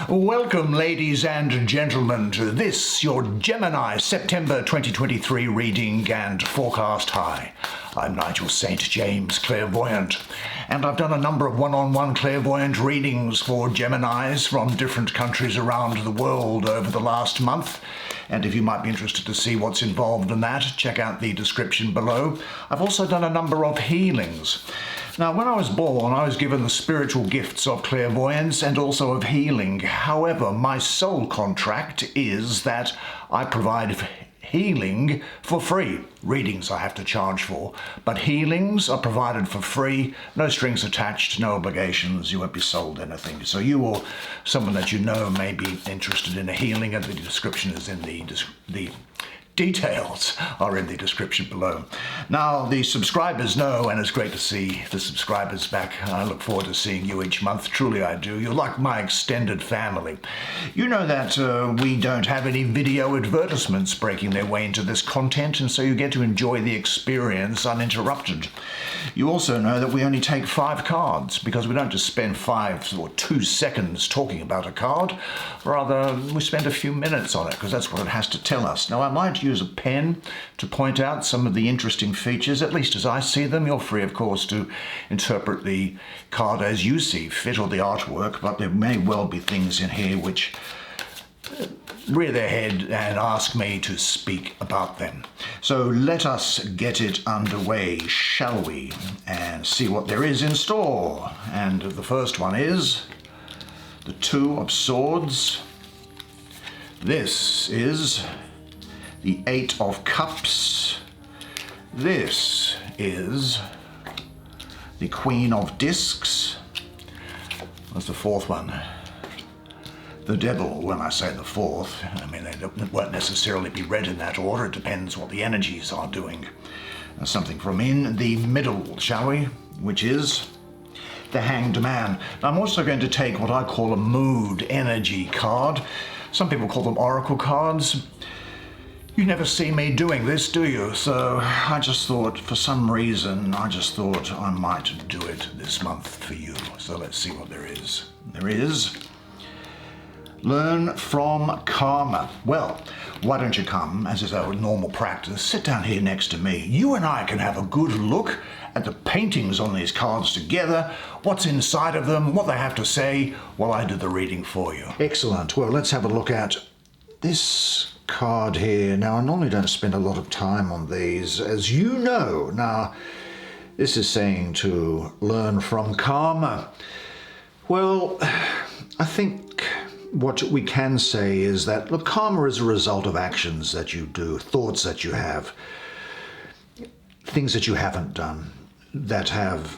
Welcome, ladies and gentlemen, to this, your Gemini September 2023 reading and forecast high. I'm Nigel Saint James, clairvoyant, and I've done a number of one-on-one clairvoyant readings for Geminis from different countries around the world over the last month. And if you might be interested to see what's involved in that, check out the description below. I've also done a number of healings. Now, when I was born, I was given the spiritual gifts of clairvoyance and also of healing. However, my sole contract is that I provide healing for free. Readings I have to charge for, but healings are provided for free, no strings attached, no obligations. You won't be sold anything. So you or someone that you know may be interested in a healing, and the description is in the details are in the description below. Now, the subscribers know, and it's great to see the subscribers back. I look forward to seeing you each month. Truly, I do. You're like my extended family. You know that we don't have any video advertisements breaking their way into this content, and so you get to enjoy the experience uninterrupted. You also know that we only take 5 cards, because we don't just spend 5 or 2 seconds talking about a card. Rather, we spend a few minutes on it, because that's what it has to tell us. Now, I might use a pen to point out some of the interesting features, at least as I see them. You're free, of course, to interpret the card as you see fit, or the artwork, but there may well be things in here which rear their head and ask me to speak about them. So let us get it underway, shall we, and see what there is in store. And the first one is the 2 of Swords. This is the 8 of Cups. This is the Queen of Discs. What's the 4th one? The Devil. When I say the 4th, I mean they won't necessarily be read in that order. It depends what the energies are doing. Something from in the middle, shall we? Which is the Hanged Man. Now, I'm also going to take what I call a mood energy card. Some people call them oracle cards. You never see me doing this, do you? So I just thought, for some reason, I might do it this month for you. So let's see what there is. There is learn from karma. Well, why don't you come, as is our normal practice, sit down here next to me. You and I can have a good look at the paintings on these cards together, what's inside of them, what they have to say, while I do the reading for you. Excellent. Well, let's have a look at this card here. Now, I normally don't spend a lot of time on these, as you know. Now, this is saying to learn from karma. Well, I think what we can say is that, look, karma is a result of actions that you do, thoughts that you have, things that you haven't done, that have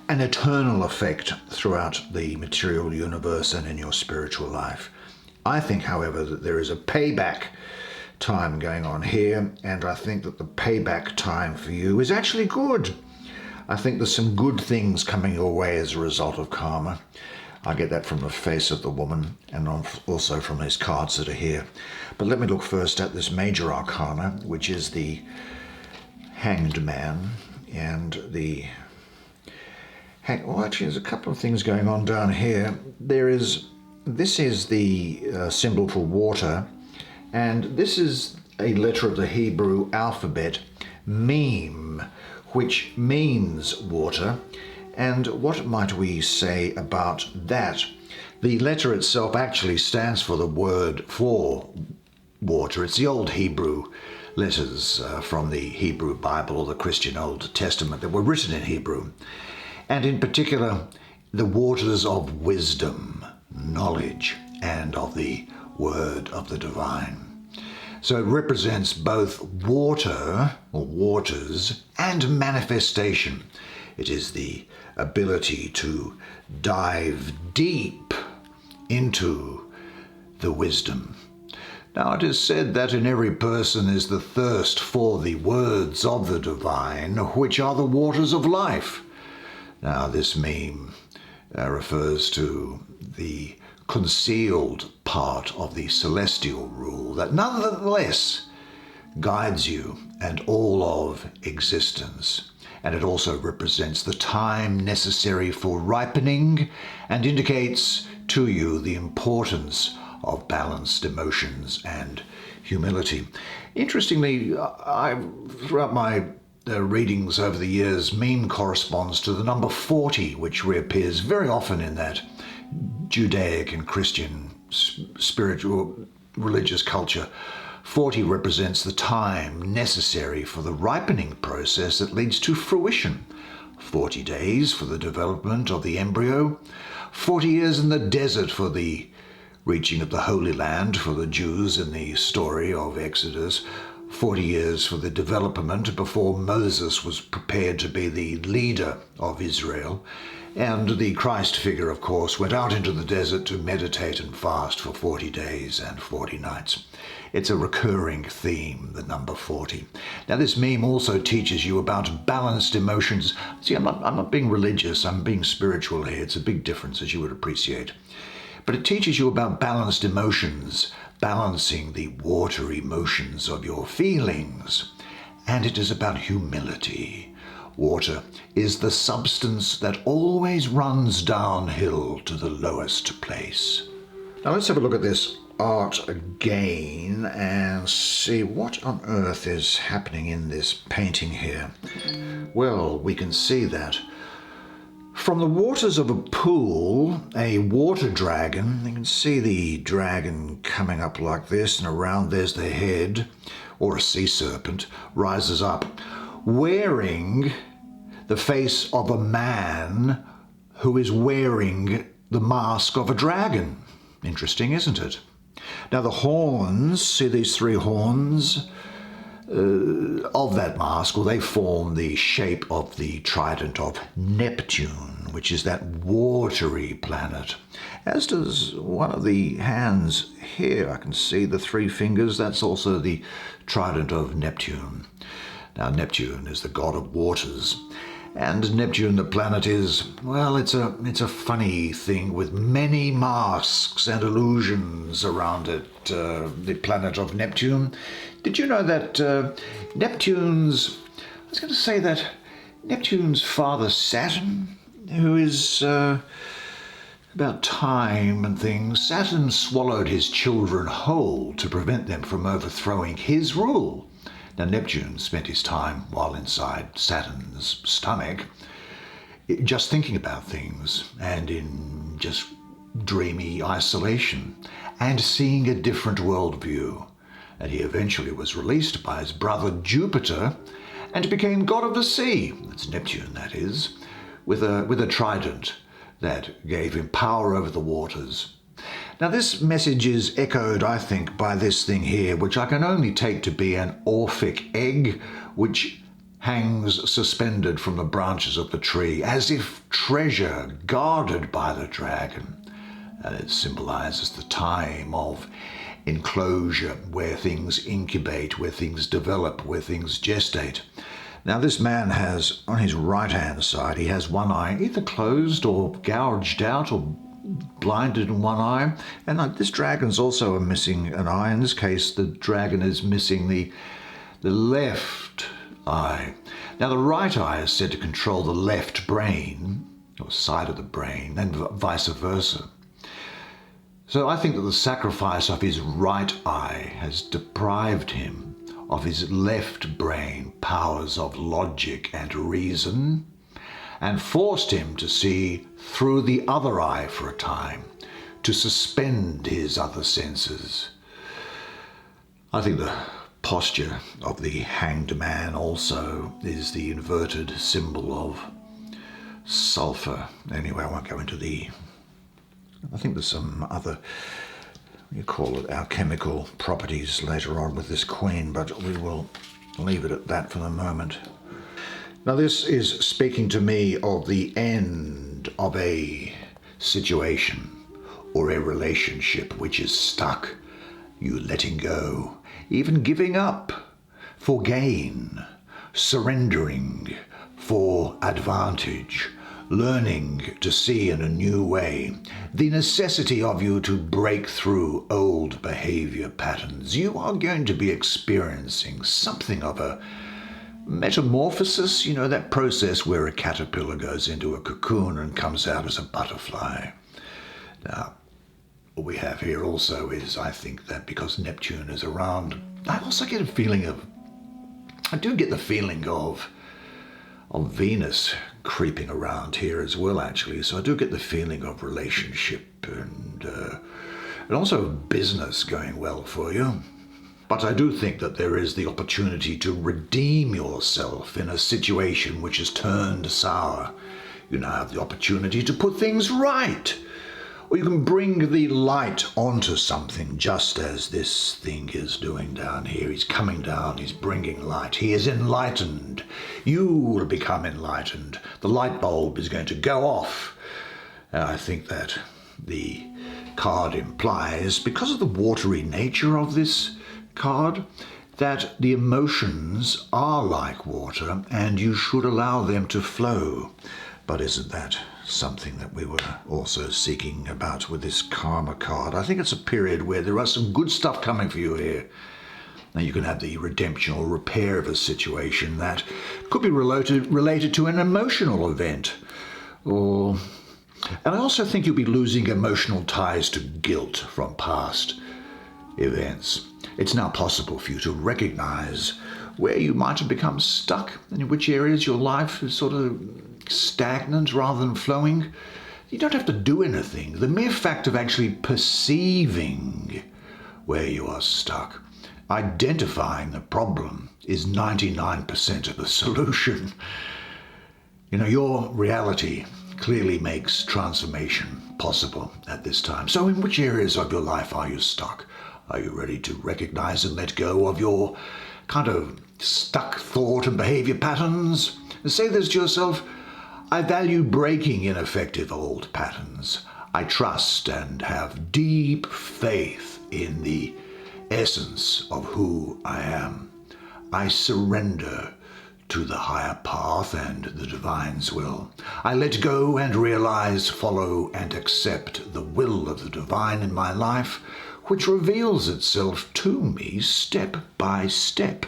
an eternal effect throughout the material universe and in your spiritual life. I think, however, that there is a payback time going on here, and I think that the payback time for you is actually good. I think there's some good things coming your way as a result of karma. I get that from the face of the woman, and also from these cards that are here. But let me look first at this major arcana, which is the Hanged Man, and the well, actually, there's a couple of things going on down here. This is the symbol for water, and this is a letter of the Hebrew alphabet, Mem, which means water. And what might we say about that? The letter itself actually stands for the word for water. It's the old Hebrew letters from the Hebrew Bible, or the Christian Old Testament, that were written in Hebrew. And in particular, the waters of wisdom, knowledge, and of the word of the divine. So it represents both water, or waters, and manifestation. It is the ability to dive deep into the wisdom. Now, it is said that in every person is the thirst for the words of the divine, which are the waters of life. Now, this meme refers to the concealed part of the celestial rule that nonetheless guides you and all of existence. And it also represents the time necessary for ripening and indicates to you the importance of balanced emotions and humility. Interestingly, throughout my readings over the years, meme corresponds to the number 40, which reappears very often in that Judaic and Christian spiritual religious culture. 40 represents the time necessary for the ripening process that leads to fruition. 40 days for the development of the embryo, 40 years in the desert for the reaching of the Holy Land for the Jews in the story of Exodus, 40 years for the development before Moses was prepared to be the leader of Israel. And the Christ figure, of course, went out into the desert to meditate and fast for 40 days and 40 nights. It's a recurring theme, the number 40. Now, this meme also teaches you about balanced emotions. See, I'm not being religious, I'm being spiritual here. It's a big difference, as you would appreciate. But it teaches you about balanced emotions, balancing the watery motions of your feelings. And it is about humility. Water is the substance that always runs downhill to the lowest place. Now let's have a look at this art again and see what on earth is happening in this painting here. Well, we can see that from the waters of a pool, a water dragon, you can see the dragon coming up like this, and around there's the head, or a sea serpent, rises up, wearing the face of a man who is wearing the mask of a dragon. Interesting, isn't it? Now the horns, see these three horns of that mask, well, they form the shape of the trident of Neptune, which is that watery planet. As does one of the hands here, I can see the three fingers, that's also the trident of Neptune. Now Neptune is the god of waters. And Neptune, the planet, is, well, it's a funny thing with many masks and illusions around it, the planet of Neptune. Did you know that Neptune's father Saturn, who is about time and things, Saturn swallowed his children whole to prevent them from overthrowing his rule. Now, Neptune spent his time while inside Saturn's stomach just thinking about things and in just dreamy isolation and seeing a different worldview. And he eventually was released by his brother Jupiter and became god of the sea. That's Neptune, that is, with a trident that gave him power over the waters. Now this message is echoed, I think, by this thing here, which I can only take to be an Orphic egg, which hangs suspended from the branches of the tree, as if treasure guarded by the dragon. And it symbolizes the time of enclosure, where things incubate, where things develop, where things gestate. Now this man has, on his right-hand side, he has one eye either closed or gouged out or blinded in one eye, and this dragon's also missing an eye. In this case, the dragon is missing the left eye. Now, the right eye is said to control the left brain, or side of the brain, and vice versa. So I think that the sacrifice of his right eye has deprived him of his left brain powers of logic and reason, and forced him to see through the other eye for a time, to suspend his other senses. I think the posture of the hanged man also is the inverted symbol of sulfur. Anyway, I won't go into I think there's some other, you call it, alchemical properties later on with this queen, but we will leave it at that for the moment. Now this is speaking to me of the end of a situation or a relationship which is stuck, you letting go, even giving up for gain, surrendering for advantage, learning to see in a new way, the necessity of you to break through old behavior patterns. You are going to be experiencing something of a metamorphosis, that process where a caterpillar goes into a cocoon and comes out as a butterfly. Now, what we have here also is, I think that because Neptune is around, I also get a feeling of, I do get the feeling of Venus creeping around here as well, actually. So I do get the feeling of relationship and also business going well for you. But I do think that there is the opportunity to redeem yourself in a situation which has turned sour. You now have the opportunity to put things right. Or you can bring the light onto something, just as this thing is doing down here. He's coming down, he's bringing light. He is enlightened. You will become enlightened. The light bulb is going to go off. I think that the card implies, because of the watery nature of this card, that the emotions are like water and you should allow them to flow. But isn't that something that we were also seeking about with this karma card? I think it's a period where there are some good stuff coming for you here. Now you can have the redemption or repair of a situation that could be related to an emotional event. And I also think you'll be losing emotional ties to guilt from past events. It's now possible for you to recognize where you might have become stuck and in which areas your life is sort of stagnant rather than flowing. You don't have to do anything. The mere fact of actually perceiving where you are stuck, identifying the problem, is 99% of the solution. You know, your reality clearly makes transformation possible at this time. So in which areas of your life are you stuck? Are you ready to recognize and let go of your kind of stuck thought and behavior patterns? And say this to yourself: I value breaking ineffective old patterns. I trust and have deep faith in the essence of who I am. I surrender to the higher path and the divine's will. I let go and realize, follow, and accept the will of the divine in my life, which reveals itself to me step by step.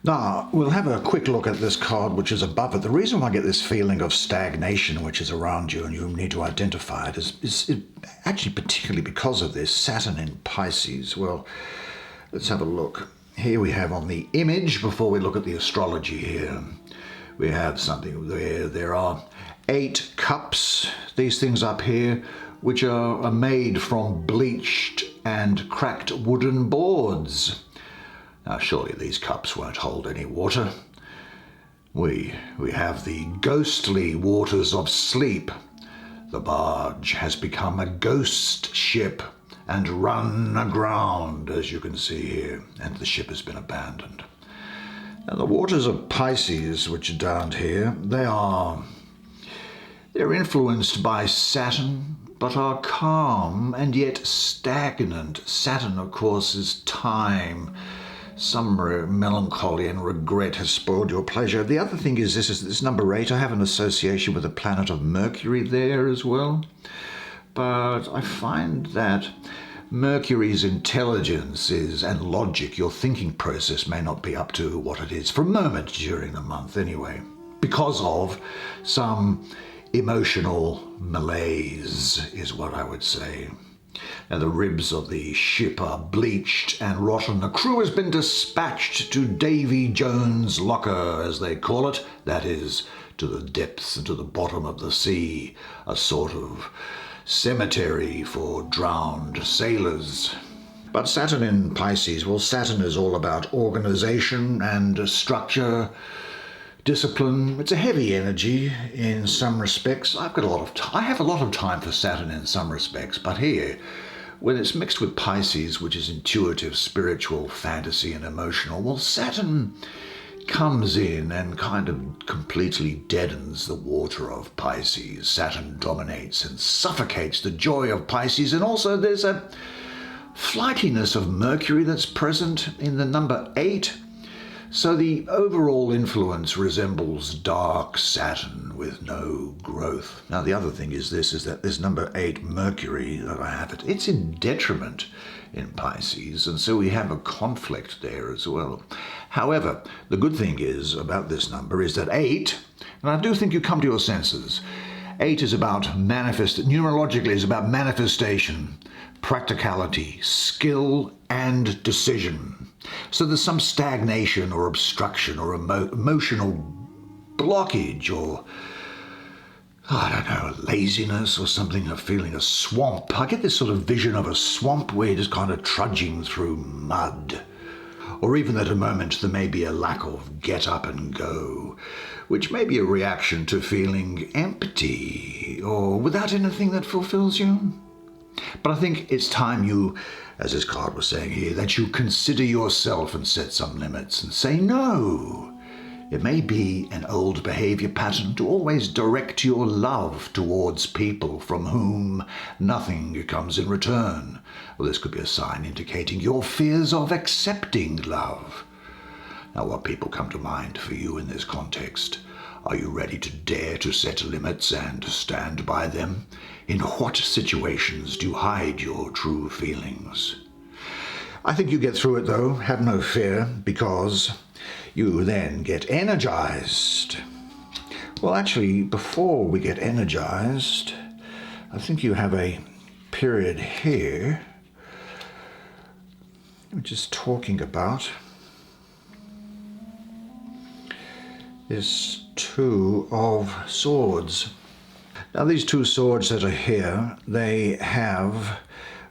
Now, we'll have a quick look at this card which is above it. The reason why I get this feeling of stagnation which is around you and you need to identify it is actually particularly because of this Saturn in Pisces. Well, let's have a look. Here we have on the image, before we look at the astrology here, we have something where there are 8 cups, these things up here, which are made from bleached and cracked wooden boards. Now, surely these cups won't hold any water. We have the ghostly waters of sleep. The barge has become a ghost ship and run aground, as you can see here, and the ship has been abandoned. Now, the waters of Pisces, which are down here, they're influenced by Saturn, but are calm and yet stagnant. Saturn, of course, is time. Some melancholy and regret has spoiled your pleasure. The other thing is this number 8, I have an association with the planet of Mercury there as well. But I find that Mercury's intelligence and logic, your thinking process, may not be up to what it is for a moment during the month anyway, because of some emotional malaise is what I would say. Now, the ribs of the ship are bleached and rotten. The crew has been dispatched to Davy Jones' locker, as they call it. That is, to the depths and to the bottom of the sea, a sort of cemetery for drowned sailors. But Saturn in Pisces, well, Saturn is all about organization and structure, discipline. It's a heavy energy in some respects. I have a lot of time for Saturn in some respects, but here, when it's mixed with Pisces, which is intuitive, spiritual, fantasy, and emotional, well, Saturn comes in and kind of completely deadens the water of Pisces. Saturn dominates and suffocates the joy of Pisces, and also there's a flightiness of Mercury that's present in the number 8. So the overall influence resembles dark Saturn with no growth. Now, the other thing is that this number 8 Mercury that I have, it's in detriment in Pisces, and so we have a conflict there as well. However, the good thing is about this number is that 8, and I do think you come to your senses, 8 is about numerologically is about manifestation, practicality, skill, and decision. So there's some stagnation or obstruction or emotional blockage or, I don't know, laziness or something, a feeling, a swamp. I get this sort of vision of a swamp where you're just kind of trudging through mud. Or even at a moment there may be a lack of get up and go, which may be a reaction to feeling empty or without anything that fulfills you. But I think it's time you, as this card was saying here, that you consider yourself and set some limits and say no. It may be an old behavior pattern to always direct your love towards people from whom nothing comes in return. Well, this could be a sign indicating your fears of accepting love. Now, what people come to mind for you in this context? Are you ready to dare to set limits and stand by them? In what situations do you hide your true feelings? I think you get through it though, have no fear, because you then get energized. Well, actually, before we get energized, I think you have a period here which is talking about this Two of Swords. Now, these two swords that are here, they have,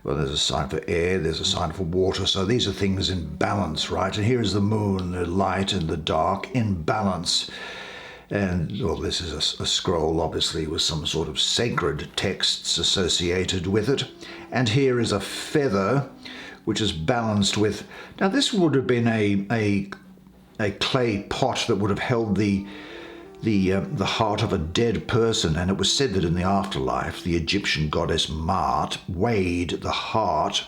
well, there's a sign for air, there's a sign for water, so these are things in balance, right? And here is the moon, the light and the dark in balance. And, well, this is a scroll, obviously, with some sort of sacred texts associated with it. And here is a feather, which is balanced with... Now, this would have been a clay pot that would have held the heart of a dead person, and it was said that in the afterlife the Egyptian goddess Ma'at weighed the heart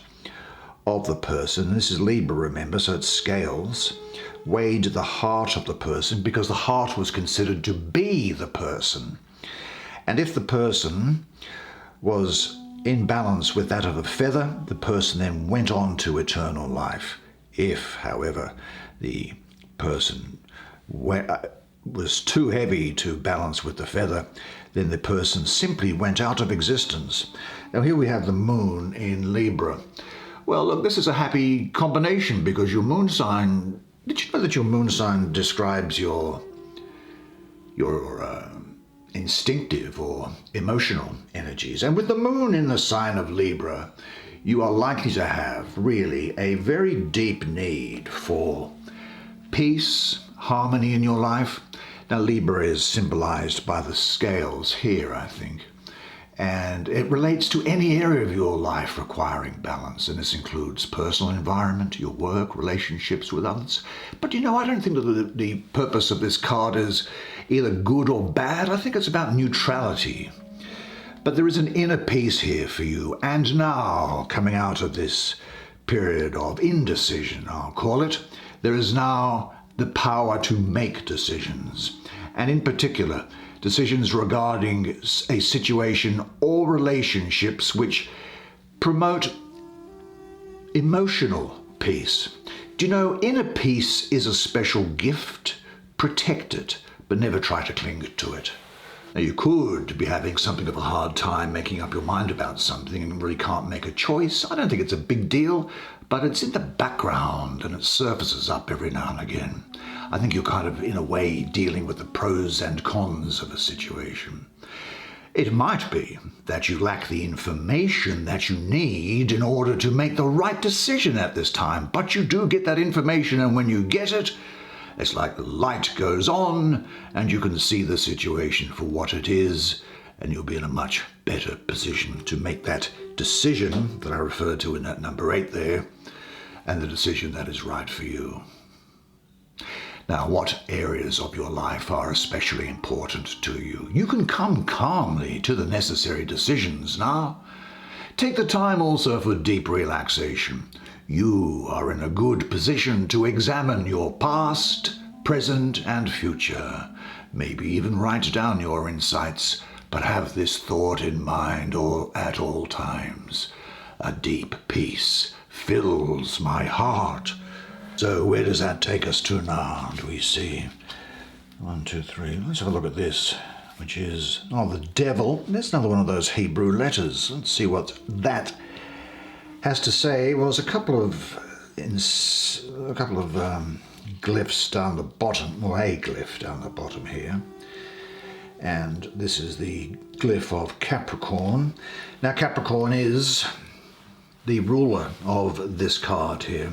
of the person. This is Libra, remember, so it's scales. Weighed the heart of the person because the heart was considered to be the person. And if the person was in balance with that of a feather, the person then went on to eternal life. If, however, the person was too heavy to balance with the feather, then the person simply went out of existence. Now here we have the moon in Libra. Well, look, this is a happy combination because your moon sign, did you know that your moon sign describes your instinctive or emotional energies? And with the moon in the sign of Libra, you are likely to have really a very deep need for peace, harmony in your life. Now, Libra is symbolized by the scales here, I think, and it relates to any area of your life requiring balance, and this includes personal environment, your work, relationships with others. But you know, I don't think that the purpose of this card is either good or bad. I think it's about neutrality. But there is an inner peace here for you, and now, coming out of this period of indecision, I'll call it, there is now the power to make decisions, and in particular, decisions regarding a situation or relationships which promote emotional peace. Do you know, inner peace is a special gift. Protect it, but never try to cling to it. Now, you could be having something of a hard time making up your mind about something and really can't make a choice. I don't think it's a big deal, but it's in the background and it surfaces up every now and again. I think you're kind of, in a way, dealing with the pros and cons of a situation. It might be that you lack the information that you need in order to make the right decision at this time, but you do get that information, and when you get it, it's like the light goes on and you can see the situation for what it is, and you'll be in a much better position to make that decision that I referred to in that number 8 there, and the decision that is right for you. Now, what areas of your life are especially important to you? You can come calmly to the necessary decisions now. Take the time also for deep relaxation. You are in a good position to examine your past, present, and future. Maybe even write down your insights, but have this thought in mind at all times. A deep peace fills my heart. So where does that take us to now? Do we see 1, 2, 3? Let's have a look at this. which is, the devil. There's another one of those Hebrew letters. Let's see what that has to say. Well, there's a couple of glyphs down the bottom, or a glyph down the bottom here. And this is the glyph of Capricorn. Now, Capricorn is the ruler of this card here.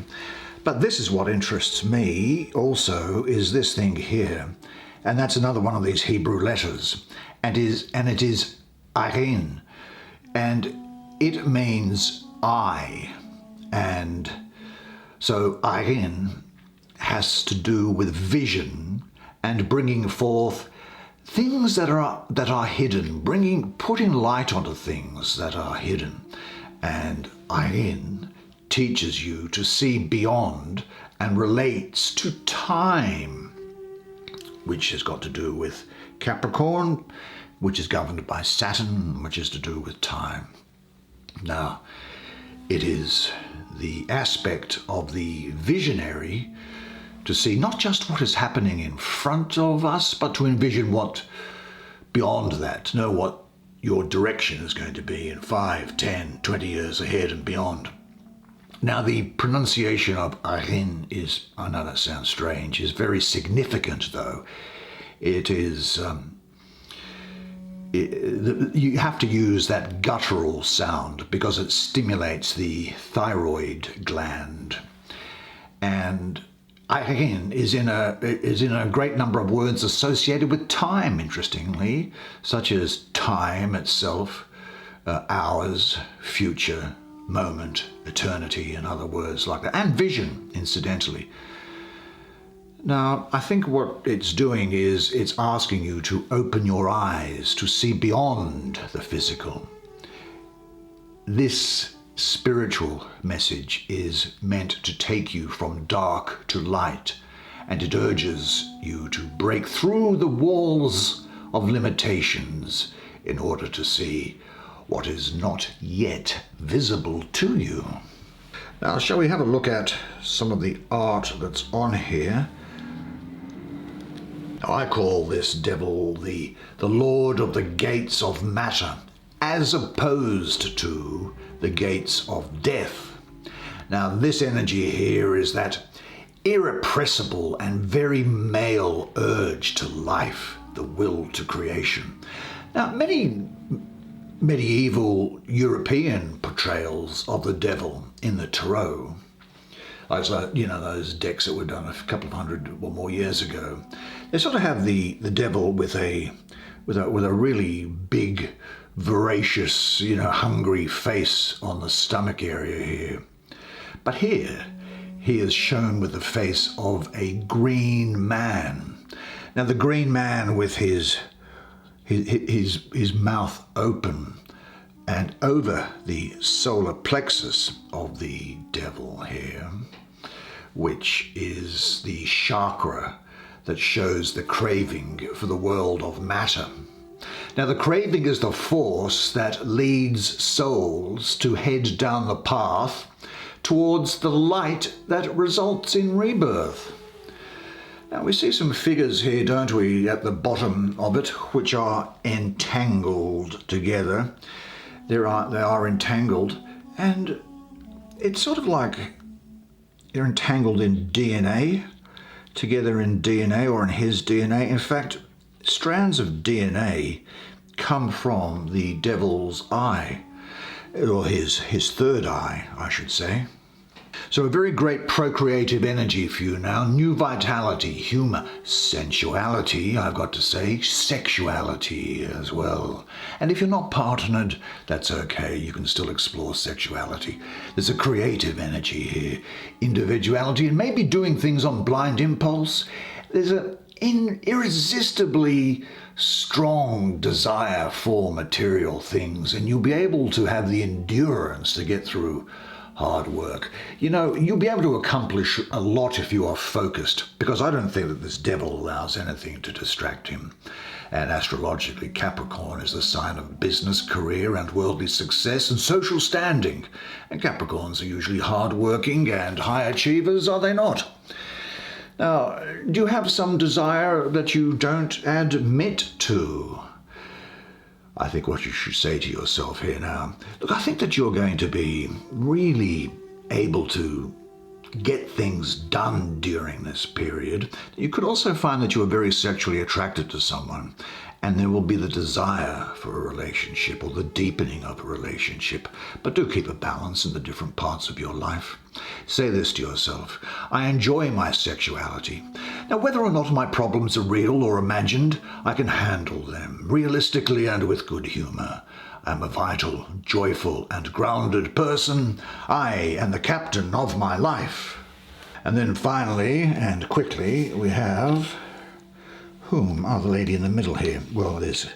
But this is what interests me also, is this thing here. And that's another one of these Hebrew letters. And it is Arin. And it means I. And so Arin has to do with vision and bringing forth things that are hidden, putting light onto things that are hidden. And Ayin teaches you to see beyond and relates to time, which has got to do with Capricorn, which is governed by Saturn, which is to do with time. Now, it is the aspect of the visionary to see not just what is happening in front of us, but to envision what beyond that, to know what your direction is going to be in 5, 10, 20 years ahead and beyond. Now, the pronunciation of Arin is, I know that sounds strange, is very significant though. It is, you have to use that guttural sound because it stimulates the thyroid gland. And Arin is in a great number of words associated with time, interestingly, such as time itself, hours, future, moment, eternity, and other words like that, and vision, incidentally. Now, I think what it's doing is it's asking you to open your eyes to see beyond the physical. This spiritual message is meant to take you from dark to light, and it urges you to break through the walls of limitations in order to see what is not yet visible to you. Now, shall we have a look at some of the art that's on here? I call this devil the Lord of the Gates of Matter, as opposed to the gates of death. Now, this energy here is that irrepressible and very male urge to life, the will to creation. Now, many medieval European portrayals of the devil in the tarot, like, those decks that were done a couple of hundred or more years ago, they sort of have the devil with a really big, voracious, hungry face on the stomach area here. But here, he is shown with the face of a green man. Now, the green man with his mouth open and over the solar plexus of the devil here, which is the chakra that shows the craving for the world of matter. Now, the craving is the force that leads souls to head down the path towards the light that results in rebirth. Now, we see some figures here, don't we, at the bottom of it, which are entangled together. They are entangled, and it's sort of like they're entangled in DNA, together in DNA or in his DNA. In fact, strands of DNA come from the devil's eye, or his third eye, I should say. So a very great procreative energy for you now, new vitality, humour, sensuality, I've got to say, sexuality as well. And if you're not partnered, that's okay, you can still explore sexuality. There's a creative energy here, individuality, and maybe doing things on blind impulse. There's an irresistibly strong desire for material things, and you'll be able to have the endurance to get through hard work. You'll be able to accomplish a lot if you are focused, because I don't think that this devil allows anything to distract him. And astrologically, Capricorn is the sign of business, career, and worldly success and social standing. And Capricorns are usually hard-working and high achievers, are they not? Now, do you have some desire that you don't admit to? I think what you should say to yourself here now, look, I think that you're going to be really able to get things done during this period. You could also find that you are very sexually attracted to someone, and there will be the desire for a relationship or the deepening of a relationship. But do keep a balance in the different parts of your life. Say this to yourself: I enjoy my sexuality. Now, whether or not my problems are real or imagined, I can handle them realistically and with good humor. I'm a vital, joyful, and grounded person. I am the captain of my life. And then finally, and quickly, we have... whom? Oh, the lady in the middle here. Well, there's a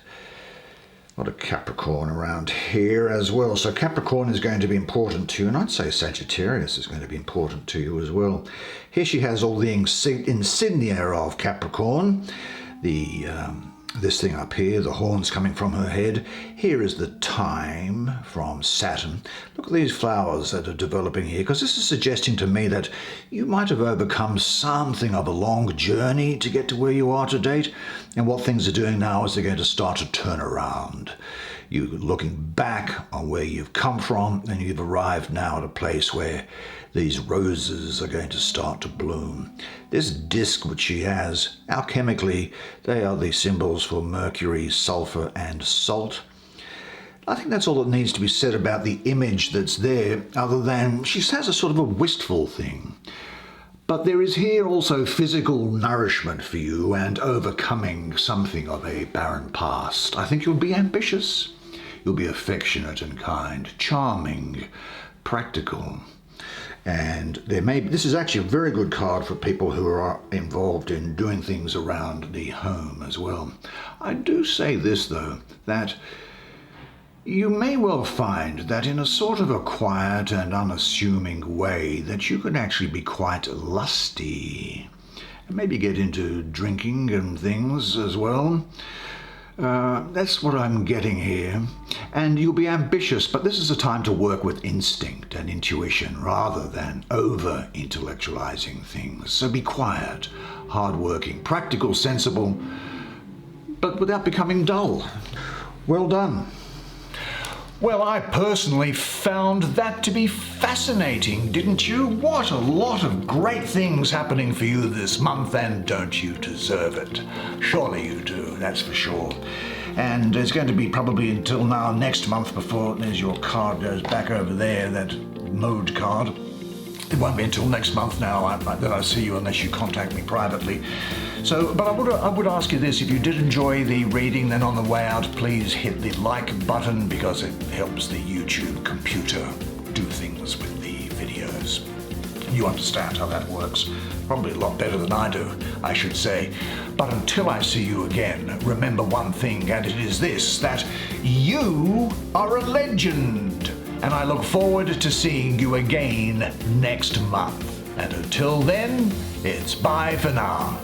lot of Capricorn around here as well. So Capricorn is going to be important to you, and I'd say Sagittarius is going to be important to you as well. Here she has all the insignia of Capricorn. This thing up here, the horns coming from her head. Here is the time from Saturn. Look at these flowers that are developing here, because this is suggesting to me that you might have overcome something of a long journey to get to where you are to date. And what things are doing now is they're going to start to turn around. You're looking back on where you've come from, and you've arrived now at a place where these roses are going to start to bloom. This disc which she has, alchemically, they are the symbols for Mercury, sulfur, and salt. I think that's all that needs to be said about the image that's there, other than she has a sort of a wistful thing. But there is here also physical nourishment for you and overcoming something of a barren past. I think you'll be ambitious. You'll be affectionate and kind, charming, practical. And this is actually a very good card for people who are involved in doing things around the home as well. I do say this, though, that you may well find that in a sort of a quiet and unassuming way that you can actually be quite lusty and maybe get into drinking and things as well. That's what I'm getting here. And you'll be ambitious, but this is a time to work with instinct and intuition rather than over-intellectualizing things. So be quiet, hard-working, practical, sensible, but without becoming dull. Well done. Well, I personally found that to be fascinating, didn't you? What a lot of great things happening for you this month, and don't you deserve it? Surely you do, that's for sure. And it's going to be probably until now next month before there's your card goes back over there, that mode card. It won't be until next month now that I see you unless you contact me privately. So, but I would ask you this: if you did enjoy the reading, then on the way out, please hit the like button, because it helps the YouTube computer do things with the videos. You understand how that works. Probably a lot better than I do, I should say. But until I see you again, remember one thing, and it is this: that you are a legend. And I look forward to seeing you again next month. And until then, it's bye for now.